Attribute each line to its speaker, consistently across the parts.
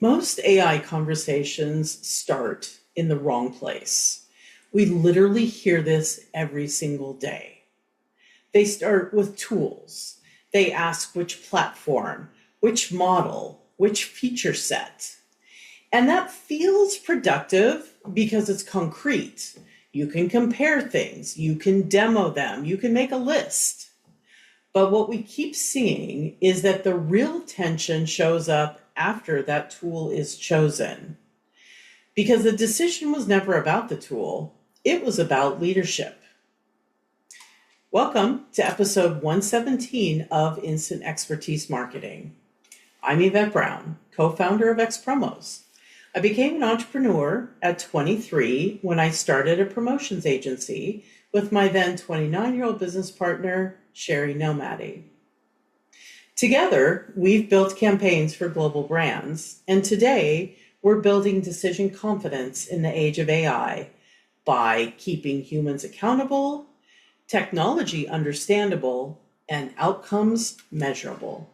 Speaker 1: Most AI conversations start in the wrong place. We literally hear this every single day. They start with tools. They ask which platform, which model, which feature set. And that feels productive because it's concrete. You can compare things, you can demo them, you can make a list. But what we keep seeing is that the real tension shows up after that tool is chosen. Because the decision was never about the tool, it was about leadership. Welcome to episode 117 of Instant Expertise Marketing. I'm Yvette Brown, co-founder of X-Promos. I became an entrepreneur at 23 when I started a promotions agency with my then 29-year-old business partner, Shari Nomady. Together, we've built campaigns for global brands, and today we're building decision confidence in the age of AI by keeping humans accountable, technology understandable, and outcomes measurable.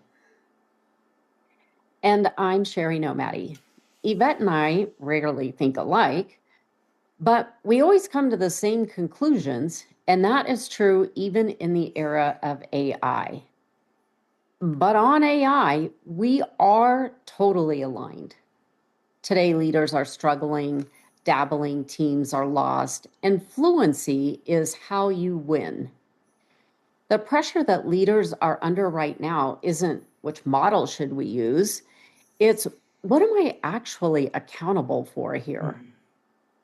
Speaker 2: And I'm Shari Nomady. Yvette and I rarely think alike, but we always come to the same conclusions, and that is true even in the era of AI. But on AI, we are totally aligned. Today, leaders are struggling, dabbling teams are lost, and fluency is how you win. The pressure that leaders are under right now isn't which model should we use, it's what am I actually accountable for here?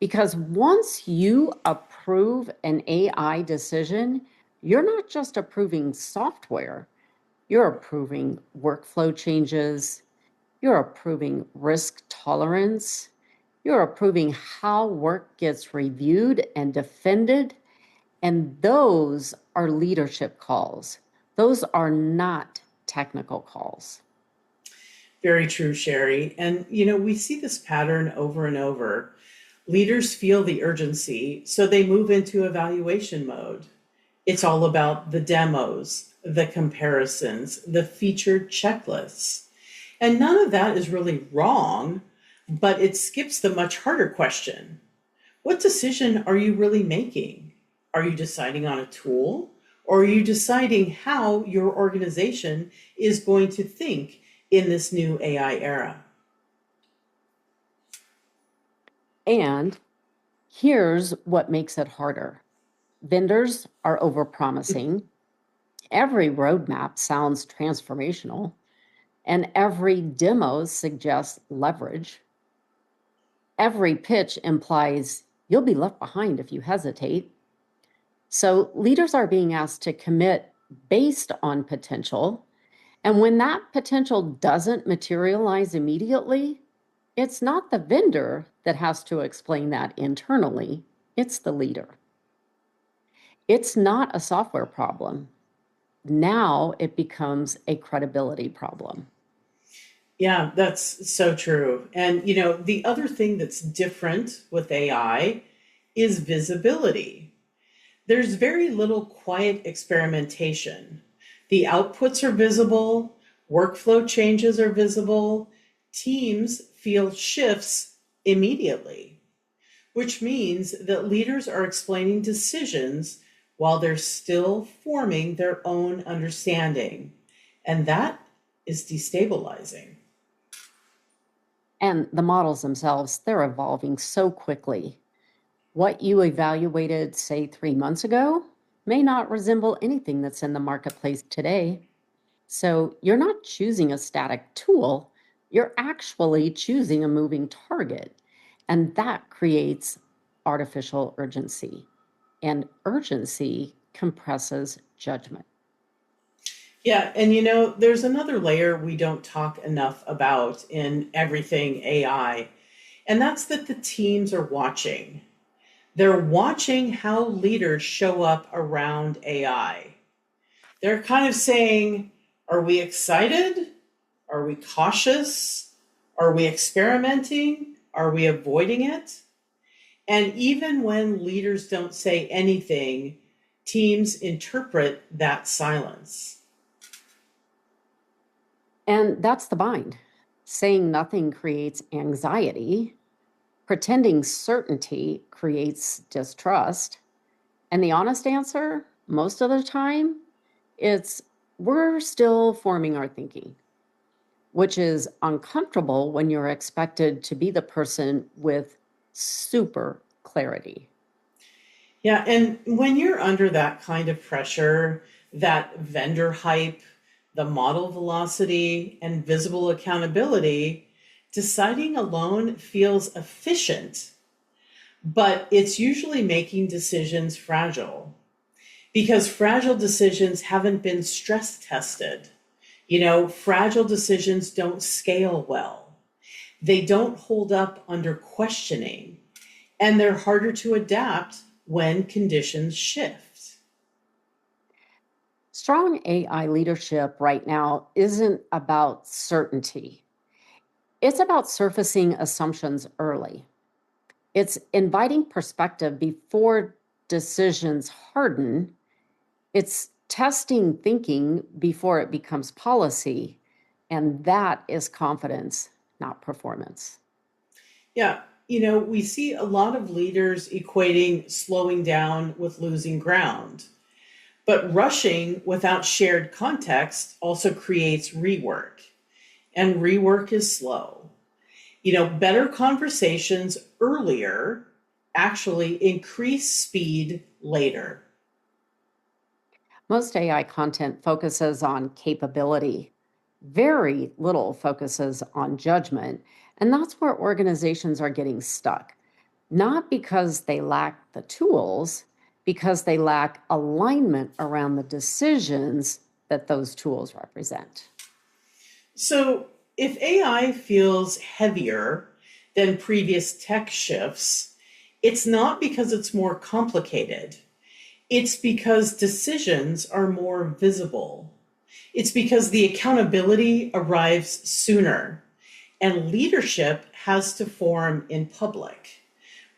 Speaker 2: Because once you approve an AI decision, you're not just approving software, you're approving workflow changes, you're approving risk tolerance, you're approving how work gets reviewed and defended, and those are leadership calls. Those are not technical calls.
Speaker 1: Very true, Shari. And, we see this pattern over and over. Leaders feel the urgency, so they move into evaluation mode. It's all about the demos, the comparisons, the featured checklists. And none of that is really wrong, but it skips the much harder question. What decision are you really making? Are you deciding on a tool? Or are you deciding how your organization is going to think in this new AI era?
Speaker 2: And here's what makes it harder. Vendors are overpromising. Every roadmap sounds transformational, and every demo suggests leverage. Every pitch implies you'll be left behind if you hesitate. So leaders are being asked to commit based on potential. And when that potential doesn't materialize immediately, it's not the vendor that has to explain that internally, it's the leader. It's not a software problem. Now it becomes a credibility problem.
Speaker 1: Yeah, that's so true. And, the other thing that's different with AI is visibility. There's very little quiet experimentation. The outputs are visible, workflow changes are visible, teams feel shifts immediately, which means that leaders are explaining decisions while they're still forming their own understanding. And that is destabilizing.
Speaker 2: And the models themselves, they're evolving so quickly. What you evaluated, say, 3 months ago, may not resemble anything that's in the marketplace today. So you're not choosing a static tool, you're actually choosing a moving target. And that creates artificial urgency. And urgency compresses judgment.
Speaker 1: Yeah, and there's another layer we don't talk enough about in everything AI, and that's that the teams are watching. They're watching how leaders show up around AI. They're kind of saying, are we excited? Are we cautious? Are we experimenting? Are we avoiding it? And even when leaders don't say anything, teams interpret that silence.
Speaker 2: And that's the bind. Saying nothing creates anxiety. Pretending certainty creates distrust. And the honest answer, most of the time, it's we're still forming our thinking, which is uncomfortable when you're expected to be the person with super clarity.
Speaker 1: Yeah, and when you're under that kind of pressure, that vendor hype, the model velocity, and visible accountability, deciding alone feels efficient, but it's usually making decisions fragile because fragile decisions haven't been stress tested. Fragile decisions don't scale well. They don't hold up under questioning, and they're harder to adapt when conditions shift.
Speaker 2: Strong AI leadership right now isn't about certainty, it's about surfacing assumptions early. It's inviting perspective before decisions harden. It's testing thinking before it becomes policy. And that is confidence, not performance.
Speaker 1: Yeah, we see a lot of leaders equating slowing down with losing ground, but rushing without shared context also creates rework, and rework is slow. Better conversations earlier actually increase speed later.
Speaker 2: Most AI content focuses on capability, very little focuses on judgment. And that's where organizations are getting stuck. Not because they lack the tools, because they lack alignment around the decisions that those tools represent.
Speaker 1: So, if AI feels heavier than previous tech shifts, it's not because it's more complicated. It's because decisions are more visible. It's because the accountability arrives sooner and leadership has to form in public,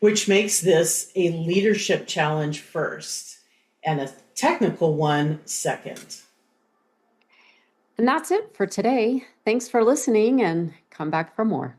Speaker 1: which makes this a leadership challenge first and a technical one second.
Speaker 2: And that's it for today. Thanks for listening and come back for more.